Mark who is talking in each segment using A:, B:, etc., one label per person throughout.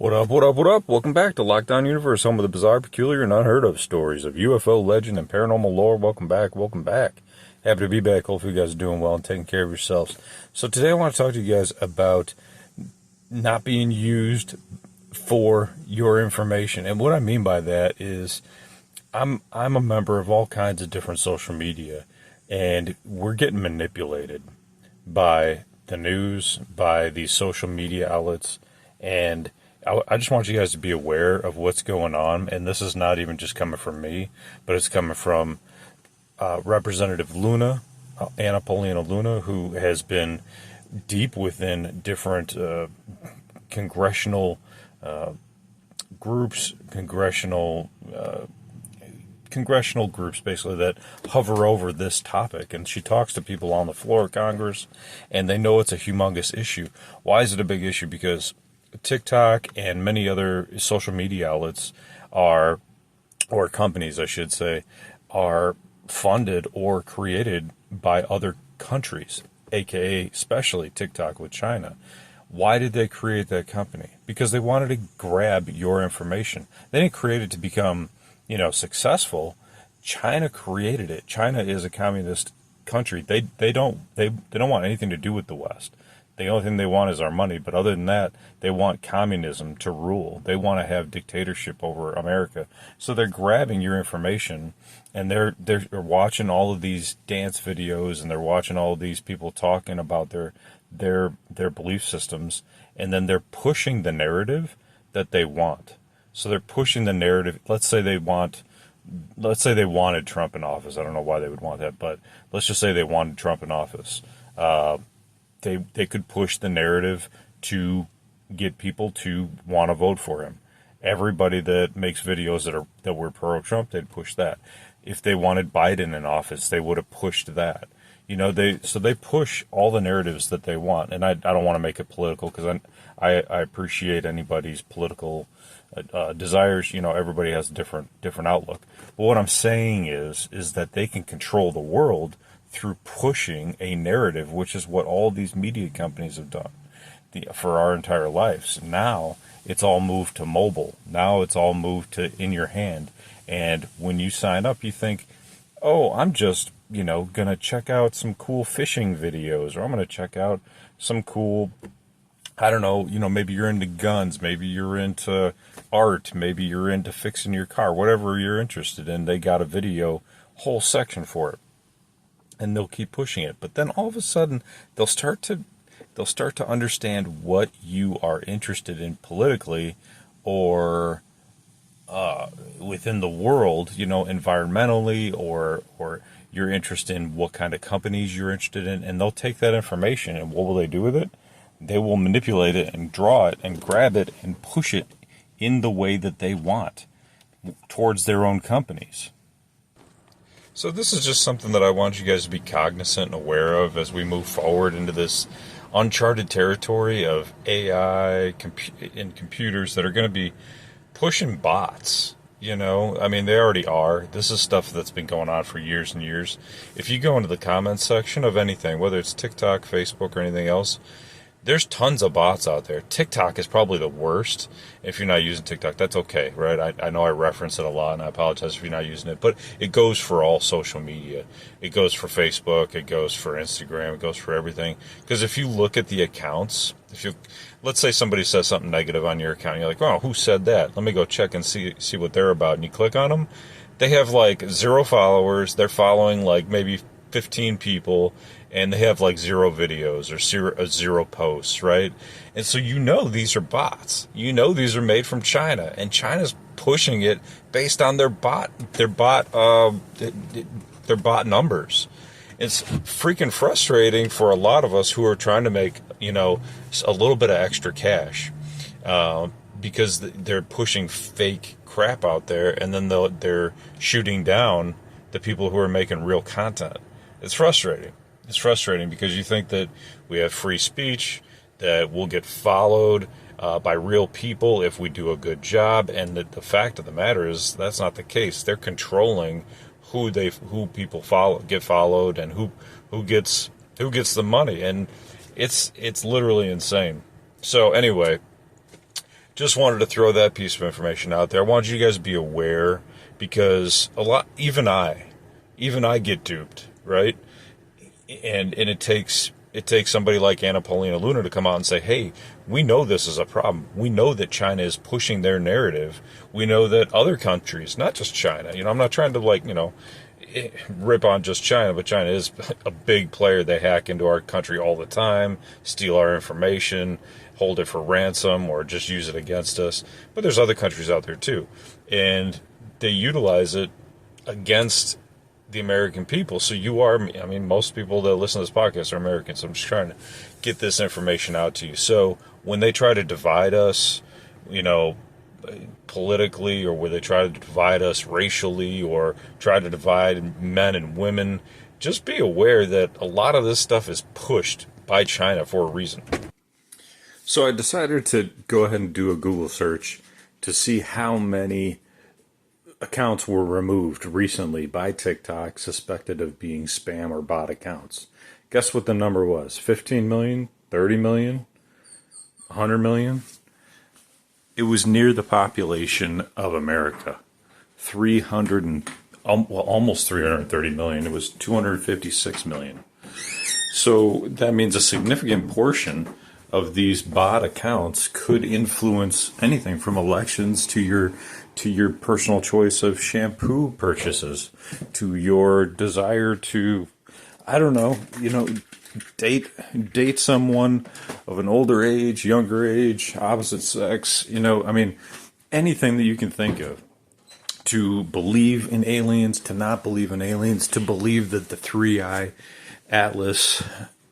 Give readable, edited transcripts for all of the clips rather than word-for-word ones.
A: What up, what up, what up? Welcome back to Lockdown Universe, home of the bizarre, peculiar, and unheard of stories of UFO legend and paranormal lore. Welcome back, welcome back. Happy to be back. Hopefully you guys are doing well and taking care of yourselves. So today I want to talk to you guys about not being used for your information. And what I mean by that is I'm a member of all kinds of different social media, and we're getting manipulated by the news, by these social media outlets, and I just want you guys to be aware of what's going on, and this is not even just coming from me, but it's coming from Representative Luna, Anna Paulina Luna, who has been deep within different congressional groups, congressional groups basically that hover over this topic, and she talks to people on the floor of Congress, and they know it's a humongous issue. Why is it a big issue? Because TikTok and many other social media outlets or companies, I should say, are funded or created by other countries, aka especially TikTok with China. Why did they create that company? Because they wanted to grab your information. They didn't create it to become, successful. China created it. China is a communist country. They don't want anything to do with the West. The only thing they want is our money, but other than that, they want communism to rule. They want to have dictatorship over America. So they're grabbing your information, and they're watching all of these dance videos, and they're watching all of these people talking about their belief systems, and then they're pushing the narrative that they want. So they're pushing the narrative. Let's say they wanted Trump in office. I don't know why they would want that, but let's just say they wanted Trump in office. They could push the narrative to get people to want to vote for him. Everybody that makes videos that were pro-Trump, they'd push that. If they wanted Biden in office, they would have pushed that. They push all the narratives that they want. And I don't want to make it political because I appreciate anybody's political desires. Everybody has a different outlook. But what I'm saying is that they can control the world through pushing a narrative, which is what all these media companies have done for our entire lives. Now it's all moved to mobile. Now it's all moved to in your hand. And when you sign up, you think, oh, I'm just, going to check out some cool fishing videos, or I'm going to check out some cool, I don't know, maybe you're into guns, maybe you're into art, maybe you're into fixing your car, whatever you're interested in. They got a whole section for it. And they'll keep pushing it. But then all of a sudden, they'll start to understand what you are interested in politically or within the world, environmentally, or you're interested in what kind of companies you're interested in. And they'll take that information, and what will they do with it? They will manipulate it and draw it and grab it and push it in the way that they want towards their own companies. So this is just something that I want you guys to be cognizant and aware of as we move forward into this uncharted territory of AI and computers that are going to be pushing bots. They already are. This is stuff that's been going on for years and years. If you go into the comments section of anything, whether it's TikTok, Facebook, or anything else, there's tons of bots out there. TikTok is probably the worst. If you're not using TikTok, that's okay, right? I know I reference it a lot, and I apologize if you're not using it. But it goes for all social media. It goes for Facebook. It goes for Instagram. It goes for everything. Because if you look at the accounts, let's say somebody says something negative on your account, you're like, oh, who said that? Let me go check and see what they're about. And you click on them. They have 0 followers. They're following maybe 15 people, and they have 0 videos or 0 posts, right? And so these are bots. These are made from China, and China's pushing it based on their bot numbers. It's freaking frustrating for a lot of us who are trying to make a little bit of extra cash because they're pushing fake crap out there, and then they're shooting down the people who are making real content. It's frustrating. It's frustrating because you think that we have free speech, that we'll get followed by real people if we do a good job, and that the fact of the matter is that's not the case. They're controlling who people get followed, and who gets the money, and it's literally insane. So anyway, Just wanted to throw that piece of information out there. I wanted you guys to be aware because even I get duped, right? And it takes somebody like Anna Paulina Luna to come out and say, "Hey, we know this is a problem. We know that China is pushing their narrative. We know that other countries, not just China. I'm not trying to rip on just China, but China is a big player. They hack into our country all the time, steal our information, hold it for ransom, or just use it against us. But there's other countries out there too, and they utilize it against the American people. So most people that listen to this podcast are Americans. So I'm just trying to get this information out to you. So when they try to divide us, politically, or where they try to divide us racially, or try to divide men and women, just be aware that a lot of this stuff is pushed by China for a reason. So I decided to go ahead and do a Google search to see how many accounts were removed recently by TikTok suspected of being spam or bot accounts. Guess what the number was? 15 million? 30 million? 100 million? It was near the population of America. Almost 330 million. It was 256 million. So that means a significant portion of these bot accounts could influence anything from elections to your personal choice of shampoo purchases, to your desire to, I don't know, date someone of an older age, younger age, opposite sex, anything that you can think of. To believe in aliens, to not believe in aliens, to believe that the 3I Atlas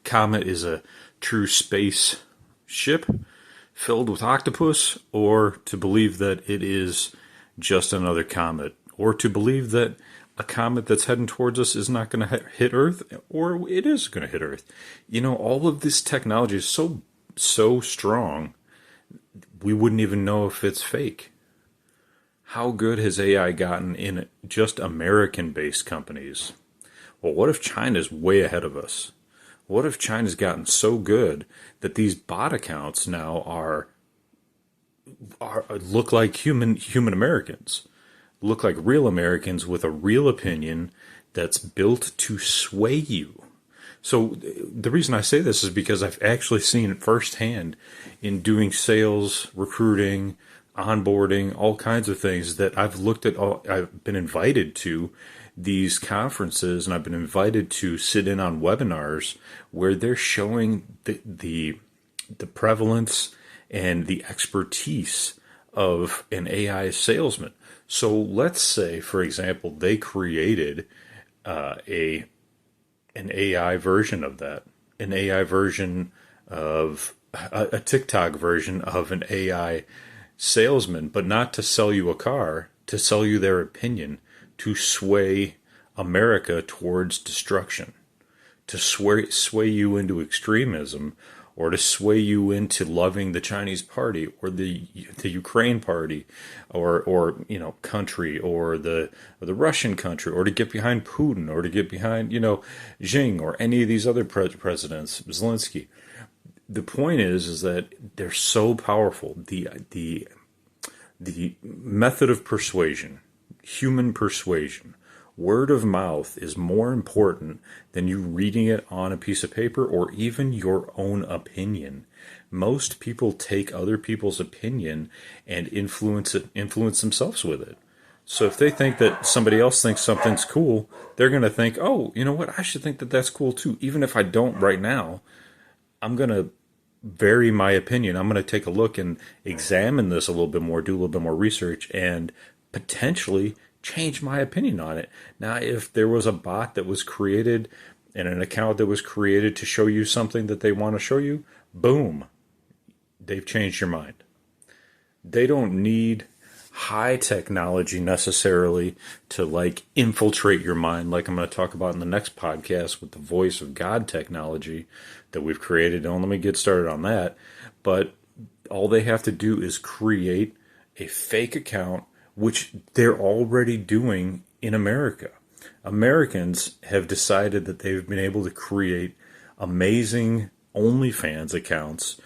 A: comet is a true space ship filled with octopus, or to believe that it is just another comet, or to believe that a comet that's heading towards us is not going to hit Earth, or it is going to hit Earth. All of this technology is so strong, we wouldn't even know if it's fake. How good has AI gotten in just American-based companies? Well, what if China's way ahead of us? What if China's gotten so good that these bot accounts now look like human Americans, look like real Americans with a real opinion that's built to sway you? So the reason I say this is because I've actually seen it firsthand in doing sales, recruiting, onboarding, all kinds of things that I've looked at. I've been invited to these conferences, and I've been invited to sit in on webinars where they're showing the prevalence and the expertise of an AI salesman. So let's say, for example, they created an AI version of that, an AI version of a TikTok version of an AI salesman, but not to sell you a car, to sell you their opinion, to sway America towards destruction, to sway you into extremism, or to sway you into loving the Chinese party, or the Ukraine party, or country, or the Russian country, or to get behind Putin, or to get behind Xi, or any of these other presidents, Zelensky. The point is that they're so powerful. The method of persuasion, human persuasion, word of mouth, is more important than you reading it on a piece of paper or even your own opinion. Most people take other people's opinion and influence themselves with it. So if they think that somebody else thinks something's cool, they're going to think, oh, you know what, I should think that that's cool too. Even if I don't right now, I'm going to vary my opinion. I'm going to take a look and examine this a little bit more, do a little bit more research, and potentially change my opinion on it. Now, if there was a bot that was created and an account that was created to show you something that they want to show you, boom, they've changed your mind. They don't need high technology necessarily to infiltrate your mind, like I'm going to talk about in the next podcast with the voice of God technology that we've created. Don't let me get started on that. But all they have to do is create a fake account, which they're already doing in America. Americans have decided that they've been able to create amazing OnlyFans accounts